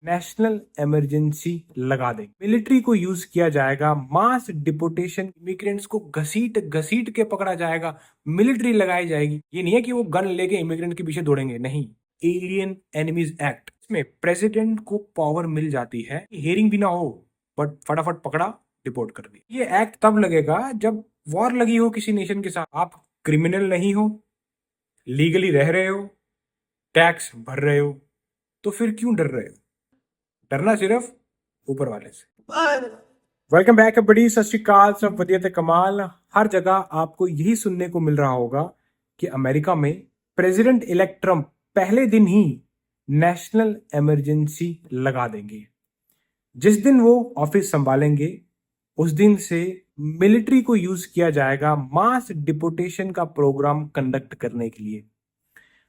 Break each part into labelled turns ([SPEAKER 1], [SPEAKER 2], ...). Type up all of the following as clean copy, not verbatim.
[SPEAKER 1] National emergency लगा देंगे, military को यूज किया जाएगा, मास डिपोटेशन, इमिग्रेंट्स को घसीट घसीट के पकड़ा जाएगा, मिलिट्री लगाई जाएगी। ये नहीं है कि वो गन लेके इमिग्रेंट के पीछे दौड़ेंगे, नहीं। एलियन एनिमीज एक्ट, इसमें प्रेसिडेंट को पावर मिल जाती है, हियरिंग भी ना हो बट फटाफट पकड़ा, डिपोर्ट कर दिया। ये एक्ट तब लगेगा जब वॉर लगी हो किसी नेशन के साथ, आप क्रिमिनल नहीं हो, लीगली रह रहे हो, टैक्स भर रहे हो, तो फिर क्यों डर रहे हो? डरना सिर्फ ऊपर वाले से। वेलकम बैक बड़ी, सत श्री अकाल, सब वधिया ते कमाल। हर जगह आपको यही सुनने को मिल रहा होगा कि अमेरिका में प्रेसिडेंट इलेक्ट ट्रंप पहले दिन ही नेशनल इमरजेंसी लगा देंगे। जिस दिन वो ऑफिस संभालेंगे उस दिन से मिलिट्री को यूज किया जाएगा मास डिपोटेशन का प्रोग्राम कंडक्ट करने के लिए।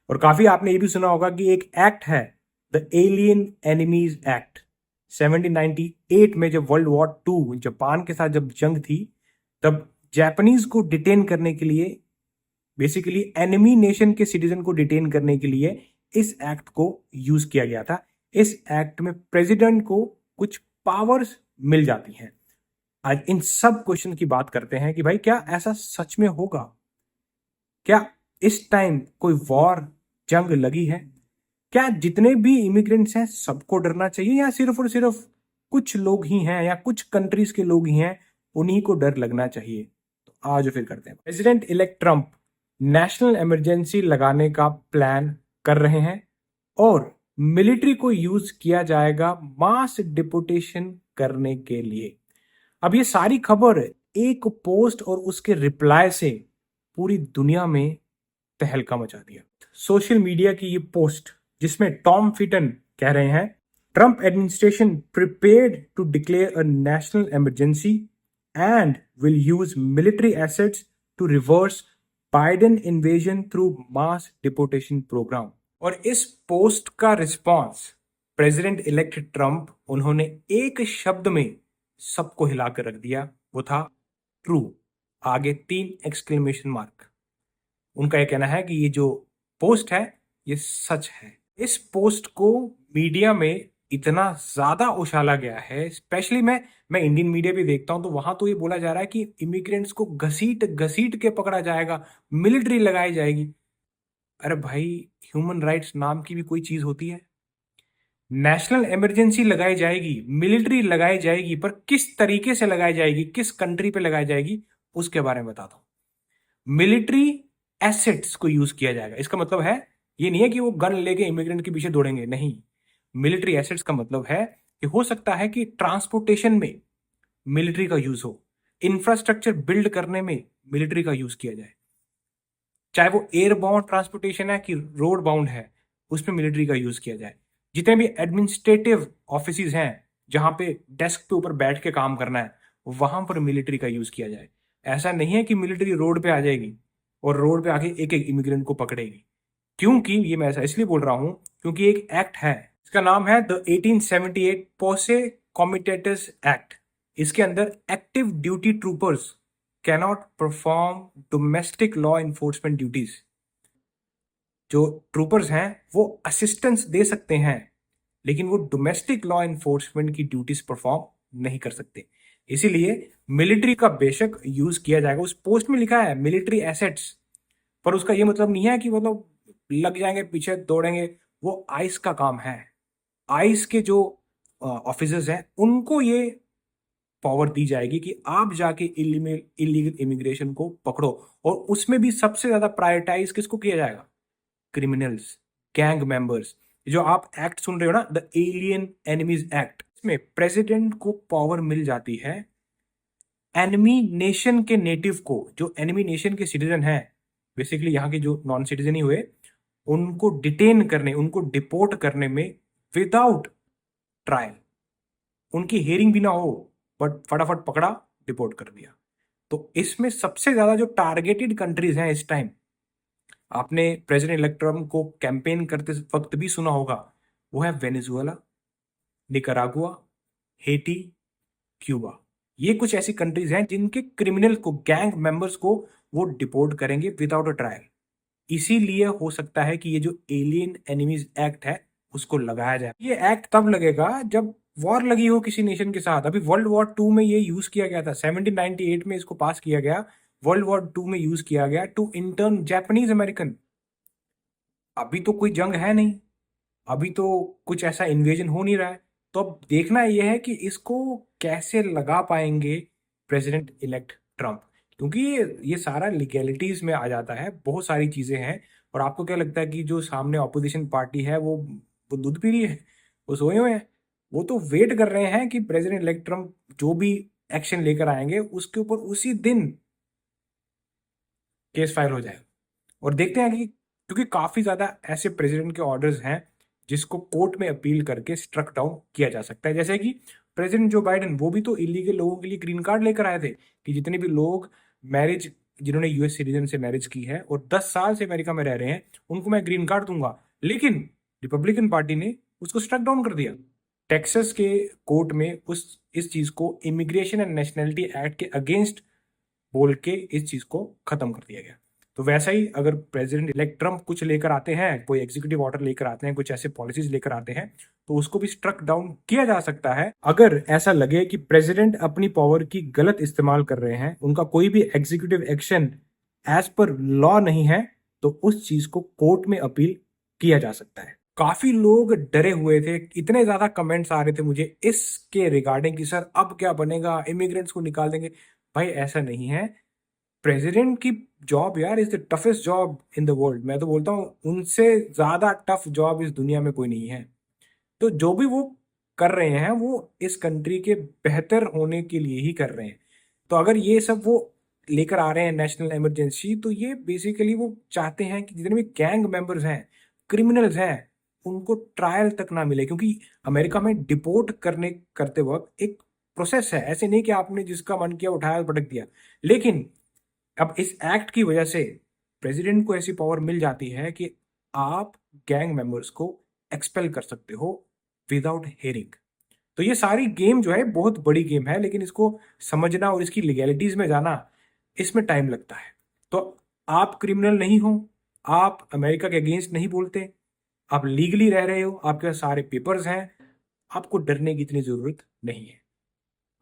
[SPEAKER 1] और काफी आपने ये भी सुना होगा कि एक एक्ट है, द एलियन एनिमीज एक्ट। 1798 में जब वर्ल्ड वॉर 2 जापान के साथ जब जंग थी, तब जापानीज को डिटेन करने के लिए, बेसिकली एनिमी नेशन के सिटीजन को डिटेन करने के लिए इस एक्ट को यूज किया गया था। इस एक्ट में प्रेसिडेंट को कुछ पावर्स मिल जाती हैं। आज इन सब क्वेश्चन की बात करते हैं कि भाई क्या ऐसा सच में होगा? क्या इस टाइम कोई वॉर, जंग लगी है? क्या जितने भी इमिग्रेंट्स हैं सबको डरना चाहिए, या सिर्फ और सिर्फ कुछ लोग ही हैं या कुछ कंट्रीज के लोग ही हैं उन्हीं को डर लगना चाहिए? तो आज फिर करते हैं। President elect Trump national emergency लगाने का प्लान कर रहे हैं और मिलिट्री को यूज किया जाएगा मास डिपोटेशन करने के लिए। अब ये सारी खबर एक पोस्ट और उसके रिप्लाई से पूरी दुनिया में तहलका मचा दिया। सोशल मीडिया की ये पोस्ट, जिसमें टॉम फिटन कह रहे हैं, Trump administration prepared to declare a national emergency and will use military assets to reverse Biden invasion through mass deportation programme. और इस पोस्ट का रिस्पॉन्स प्रेसिडेंट इलेक्ट ट्रंप, उन्होंने एक शब्द में सबको हिला कर रख दिया, वो था ट्रू। आगे 3 एक्सक्लेमेशन मार्क। उनका यह कहना है कि ये जो पोस्ट है ये सच है। इस पोस्ट को मीडिया में इतना ज्यादा उछाला गया है, स्पेशली मैं इंडियन मीडिया भी देखता हूं, तो वहां तो ये बोला जा रहा है कि इमिग्रेंट्स को घसीट घसीट के पकड़ा जाएगा, मिलिट्री लगाई जाएगी। अरे भाई, ह्यूमन राइट्स नाम की भी कोई चीज होती है? नेशनल इमरजेंसी लगाई जाएगी, मिलिट्री लगाई जाएगी, पर किस तरीके से लगाई जाएगी, किस कंट्री पे लगाई जाएगी, उसके बारे में बताता हूं। मिलिट्री एसेट्स को यूज किया जाएगा, इसका मतलब है ये नहीं है कि वो गन लेके इमिग्रेंट के पीछे दौड़ेंगे, नहीं। मिलिट्री एसेट्स का मतलब है कि हो सकता है कि ट्रांसपोर्टेशन में मिलिट्री का यूज हो, इंफ्रास्ट्रक्चर बिल्ड करने में मिलिट्री का यूज किया जाए, चाहे वो एयर बाउंड ट्रांसपोर्टेशन है कि रोड बाउंड है, उसमें मिलिट्री का यूज किया जाए। जितने भी एडमिनिस्ट्रेटिव ऑफिस हैं जहां पे डेस्क पे ऊपर बैठ के काम करना है, वहां पर मिलिट्री का यूज किया जाए। ऐसा नहीं है कि मिलिट्री रोड पे आ जाएगी और रोड पे आके एक एक इमिग्रेंट को पकड़ेगी। क्योंकि ये मैं ऐसा इसलिए बोल रहा हूं क्योंकि एक एक्ट है, इसका नाम है द 1878 पोसे कॉमिटेटस एक्ट। इसके अंदर active duty troopers cannot perform domestic law enforcement duties. जो ट्रूपर्स हैं वो असिस्टेंस दे सकते हैं, लेकिन वो डोमेस्टिक लॉ इन्फोर्समेंट की ड्यूटीज परफॉर्म नहीं कर सकते। इसीलिए मिलिट्री का बेशक यूज किया जाएगा। उस पोस्ट में लिखा है मिलिट्री एसेट्स, पर उसका ये मतलब नहीं है कि मतलब लग जाएंगे पीछे दौड़ेंगे। वो आइस का काम है। आइस के जो ऑफिसर्स हैं उनको ये पावर दी जाएगी कि आप जाके इलीगल इमिग्रेशन को पकड़ो। और उसमें भी सबसे ज्यादा प्रायोरिटाइज किसको किया जाएगा? Criminals, gang members. जो आप एक्ट सुन रहे हो ना, द एलियन एनिमीज एक्ट, इसमें प्रेसिडेंट को पावर मिल जाती है एनिमी नेशन के नेटिव को, जो एनिमी नेशन के सिटीजन हैं, बेसिकली यहाँ के जो नॉन सिटीजन ही हुए, उनको डिटेन करने, उनको डिपोर्ट करने में विदाउट ट्रायल, उनकी हियरिंग भी ना हो बट फटाफट पकड़ा, डिपोर्ट कर दिया। तो इसमें सबसे ज्यादा जो टारगेटेड कंट्रीज हैं इस टाइम, आपने प्रेसिडेंट इलेक्ट ट्रम्प को कैंपेन करते वक्त भी सुना होगा, वो है वेनेजुएला, निकारागुआ, हेटी, क्यूबा। ये कुछ ऐसी कंट्रीज हैं जिनके क्रिमिनल को, गैंग मेंबर्स को वो डिपोर्ट करेंगे विदाउट अ ट्रायल। इसीलिए हो सकता है कि ये जो एलियन एनिमीज एक्ट है उसको लगाया जाए। ये एक्ट तब लगेगा जब वॉर लगी हो किसी नेशन के साथ। अभी वर्ल्ड वॉर टू में ये यूज किया गया था, 1798 में इसको पास किया गया, वर्ल्ड वॉर टू में यूज किया गया टू इंटर्न जापानीज अमेरिकन। अभी तो कोई जंग है नहीं, अभी तो कुछ ऐसा इन्वेजन हो नहीं रहा है। तो अब देखना यह है कि इसको कैसे लगा पाएंगे प्रेसिडेंट इलेक्ट ट्रम्प, क्योंकि ये सारा लीगैलिटीज में आ जाता है, बहुत सारी चीजें हैं। और आपको क्या लगता है कि जो सामने ऑपोजिशन पार्टी है वो दूध पी रही है? वो सोए हुए हैं, वो तो वेट कर रहे हैं कि प्रेसिडेंट इलेक्ट ट्रम्प जो भी एक्शन लेकर आएंगे उसके ऊपर उसी दिन केस फाइल हो जाए। और देखते हैं कि क्योंकि काफी ज्यादा ऐसे प्रेसिडेंट के ऑर्डर्स हैं जिसको कोर्ट में अपील करके स्ट्रक डाउन किया जा सकता है। जैसे कि प्रेसिडेंट जो बाइडेन, वो भी तो इलीगल लोगों के लिए ग्रीन कार्ड लेकर आए थे कि जितने भी लोग मैरिज, जिन्होंने यूएस सिटीजन से मैरिज की है और 10 साल से अमेरिका में रह रहे हैं, उनको मैं ग्रीन कार्ड दूंगा। लेकिन रिपब्लिकन पार्टी ने उसको स्ट्रक डाउन कर दिया। टेक्सास के कोर्ट में उस इस चीज को इमिग्रेशन एंड नेशनैलिटी एक्ट के अगेंस्ट बोल के इस चीज को खत्म कर दिया गया। तो वैसा ही अगर प्रेसिडेंट इलेक्ट ट्रम्प कुछ लेकर आते हैं, कोई एग्जीक्यूटिव ऑर्डर लेकर आते हैं, कुछ ऐसे पॉलिसीज लेकर आते हैं, तो उसको भी स्ट्रक डाउन किया जा सकता है अगर ऐसा लगे कि प्रेसिडेंट अपनी पावर की गलत इस्तेमाल कर रहे हैं, उनका कोई भी executive action as per law नहीं है, तो उस चीज को कोर्ट में अपील किया जा सकता है। काफी लोग डरे हुए थे, इतने ज्यादा कमेंट्स आ रहे थे मुझे इसके रिगार्डिंग कि सर अब क्या बनेगा, इमिग्रेंट्स को निकाल देंगे। भाई ऐसा नहीं है। प्रेसिडेंट की जॉब यार is the toughest job in the world. मैं तो बोलता हूँ उनसे ज्यादा टफ जॉब इस दुनिया में कोई नहीं है। तो जो भी वो कर रहे हैं वो इस कंट्री के बेहतर होने के लिए ही कर रहे हैं। तो अगर ये सब वो लेकर आ रहे हैं नेशनल इमरजेंसी, तो ये बेसिकली वो चाहते हैं कि जितने भी गैंग मेंबर्स हैं, क्रिमिनल्स हैं, उनको ट्रायल तक ना मिले। क्योंकि अमेरिका में डिपोर्ट करते वक्त एक प्रोसेस है, ऐसे नहीं कि आपने जिसका मन किया उठाया पटक दिया। लेकिन अब इस एक्ट की वजह से प्रेसिडेंट को ऐसी पावर मिल जाती है कि आप गैंग मेंबर्स को एक्सपेल कर सकते हो विदाउट हेयरिंग। तो ये सारी गेम जो है बहुत बड़ी गेम है, लेकिन इसको समझना और इसकी लीगैलिटीज में जाना, इसमें टाइम लगता है। तो आप क्रिमिनल नहीं हो, आप अमेरिका के अगेंस्ट नहीं बोलते, आप लीगली रह रहे हो, आपके पास सारे पेपर्स हैं, आपको डरने की इतनी जरूरत नहीं है।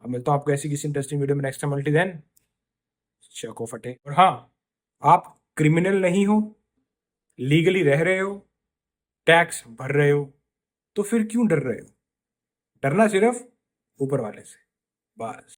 [SPEAKER 1] अब मिलता हूं आपको ऐसी किसी इंटरेस्टिंग वीडियो में नेक्स्ट टाइम। मल्टी देन चको फटे। और हाँ, आप क्रिमिनल नहीं हो, लीगली रह रहे हो, टैक्स भर रहे हो, तो फिर क्यों डर रहे हो? डरना सिर्फ ऊपर वाले से, बस।